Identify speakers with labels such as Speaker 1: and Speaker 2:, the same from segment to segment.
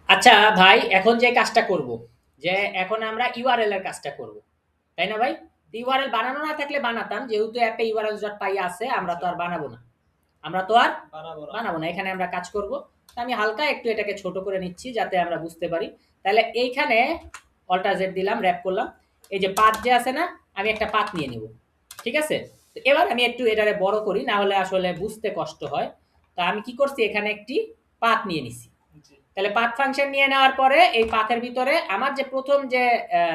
Speaker 1: আচ্ছা ভাই, এখন যে কাজটা করব, যে এখন আমরা ইউআরএল এর কাজটা করব, তাই না ভাই? ইউআরএল বানানো না থাকলে বানাতাম, যেহেতু অ্যাপে urls.py আছে, আমরা তো আর বানাবো না। আমরা তো আর বানাবো না, এখানে আমরা কাজ করব। তো আমি হালকা একটু এটাকে ছোট করে নিচ্ছি যাতে আমরা বুঝতে পারি। তাহলে এইখানে অল্টার জেড দিলাম, র‍্যাপ করলাম। এই যে পাথ যে আছে না, আমি একটা পাথ নিয়ে নিব। ঠিক আছে? তো এবার আমি একটু এটারে বড় করি, না হলে আসলে বুঝতে কষ্ট হয়। তো আমি কি করছি, এখানে একটি পাথ নিয়ে নিছি। তাহলে পাথ ফাংশন নিয়ে নেওয়ার পরে এই পাথের ভিতরে আমার যে প্রথম যে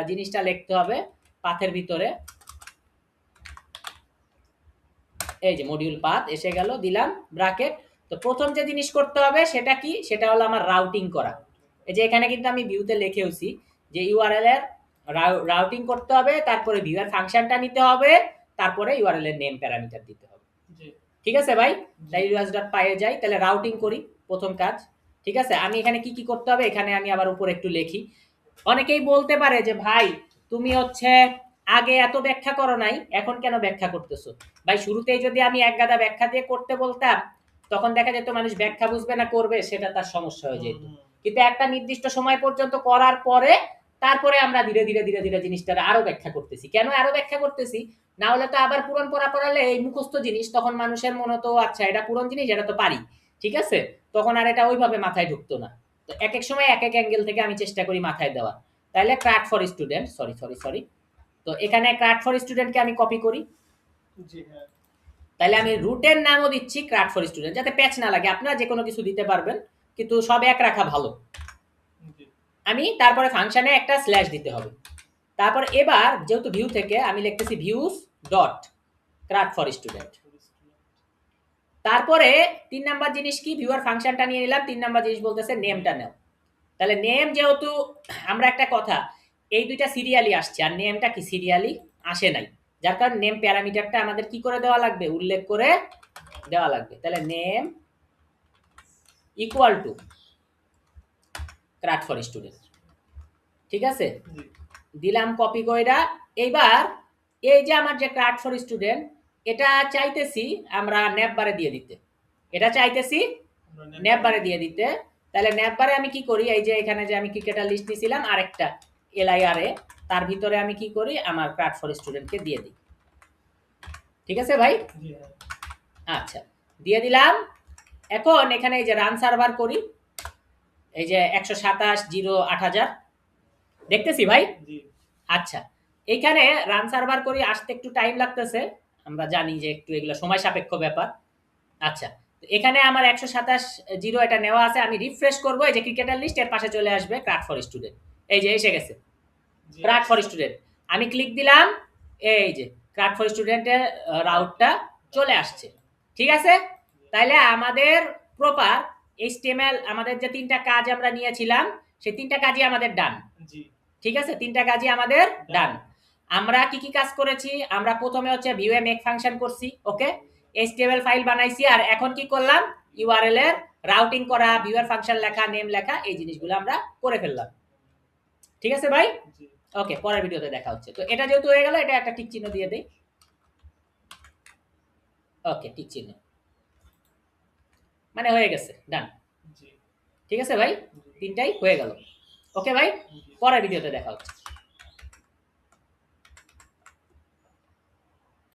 Speaker 1: জিনিসটা লিখতে হবে পাথের ভিতরে, এই যে মডিউল পাথ এসে গেল, দিলাম ব্র্যাকেট। তো প্রথম যে জিনিস করতে হবে সেটা কি, সেটা হলো আমার রাউটিং করা। এই যে এখানে কিন্তু আমি ভিউতে লিখেওছি যে ইউআরএল এর রাউটিং করতে হবে, তারপরে ভিউয়ার ফাংশনটা নিতে হবে, তারপরে ইউআরএল এর নেম প্যারামিটার দিতে হবে। ঠিক আছে ভাই? তাই urls.py এ যাই, তাহলে রাউটিং করি প্রথম কাজ। ঠিক আছে? আমি এখানে কি কি করতে হবে, এখানে আমি আবার উপরে একটু লিখি। অনেকেই বলতে পারে যে ভাই তুমি হচ্ছে আগে এত ব্যাখ্যা করো নাই, এখন কেন ব্যাখ্যা করতেছো? ভাই শুরুতেই যদি আমি এক গাদা ব্যাখ্যা দিয়ে করতে বলতাম, তখন দেখা যেত মানুষ ব্যাখ্যা বুঝবে না, করবে, সেটা তার সমস্যা হয়ে যেত। কিন্তু একটা নির্দিষ্ট সময় পর্যন্ত করার পরে তারপরে আমরা ধীরে ধীরে ধীরে ধীরে জিনিসটা আরো ব্যাখ্যা করতেছি। কেন আরো ব্যাখ্যা করতেছি? না হলে তো আবার পুরন পড়া পড়ালে এই মুখস্থ জিনিস, তখন মানুষের মনে তো আচ্ছা এটা পুরন জিনিস, এটা তো পারি, ঠিক আছে, তখন আর এটা ওইভাবে মাথায় ঢুকতো না। তো এক এক সময় এক এক অ্যাঙ্গেল থেকে আমি চেষ্টা করি মাথায় দেওয়ার। তাহলে crud for student, sorry sorry sorry, তো এখানে ক্রাট ফর স্টুডেন্টকে আমি কপি করি। তাহলে আমি রুটের নামও দিচ্ছি ক্রাট ফর স্টুডেন্ট, যাতে প্যাচ না লাগে। আপনারা যে কোনো কিছু দিতে পারবেন, কিন্তু সব এক রাখা ভালো। আমি তারপরে ফাংশনে একটা স্ল্যাশ দিতে হবে। তারপর এবার যেহেতু ভিউ থেকে আমি লিখতেছি ভিউস ডট ক্রাট ফর স্টুডেন্ট। তারপরে ৩ নাম্বার জিনিস কি, ভিউয়ার ফাংশনটা নিয়ে নিলাম। ৩ নাম্বার জিনিস বলতেছে নেমটা নাও। তাহলে নেম, যেহেতু আমরা একটা কথা, এই দুইটা সিরিয়ালি আসছে আর নেমটা কি সিরিয়ালি আসে নাই, যার কারণে নেম প্যারামিটারটা আমাদের কি করে দেওয়া লাগবে, উল্লেখ করে দেওয়া লাগবে। তাহলে name equal to crud for student. ঠিক আছে, দিলাম কপি কইরা। এইবার এই যে আমার যে ক্রাট ফর স্টুডেন্ট, এটা চাইতেছি আমরা ন্যাপ বারে দিয়ে দিতে, এটা চাইতেছি ন্যাপ বারে দিয়ে দিতে। তাহলে ন্যাপ বারে আমি কি করি, এই যে এখানে যে আমি ক্রিকেটার লিস্ট দিয়েছিলাম আরেকটা এলআইআরএ, তার ভিতরে আমি কি করি, আমার ক্রাট ফর স্টুডেন্টকে দিয়ে দিই। ঠিক আছে ভাই? আচ্ছা, দিয়ে দিলাম। এখন এখানে এই যে রান সার্ভার করি, এই যে 127.0.8000 দেখতেছি ভাই। আচ্ছা, এইখানে রান সার্ভার করি, আসতে একটু টাইম লাগতেছে, আমরা জানি যে একটু এগুলো সময় সাপেক্ষ ব্যাপার। আচ্ছা, এখানে আমার 127.0 এটা নেওয়া আছে। আমি রিফ্রেশ করবো, এই যে ক্রিকেটার লিস্ট, এর পাশে চলে আসবে ক্রাট ফর স্টুডেন্ট। এই যে এসে গেছে ক্রাট ফর স্টুডেন্ট। আমি ক্লিক দিলাম, এই যে ক্রাট ফর স্টুডেন্টের রাউটটা চলে আসছে। ঠিক আছে? তাইলে আমাদের প্রপার এইচটিএমএল, আমাদের যে 3টা কাজ আমরা নিয়েছিলাম, সেই 3টা কাজই আমাদের ডান। ঠিক আছে, 3টা কাজই আমাদের ডান। আমরা কি কি কাজ করেছি, আমরা প্রথমে হচ্ছে ভিউ এ মেক ফাংশন করছি, ওকে, এইচটিএমএল ফাইল বানাইছি, আর এখন কি করলাম, ইউআরএল এর রাউটিং করা, ভিউয়ার ফাংশন লেখা, নেম লেখা, এই জিনিসগুলো আমরা করে ফেললাম। ঠিক আছে ভাই? ওকে, পরের ভিডিওতে দেখা হচ্ছে। তো এটা যেহেতু হয়ে গেল, এটা একটা টিক চিহ্ন দিয়ে দেই। ওকে, টিক চিহ্ন মানে হয়ে গেছে, ডান। ঠিক আছে ভাই, 3টাই হয়ে গেল। ওকে ভাই, পরের ভিডিওতে দেখা হচ্ছে।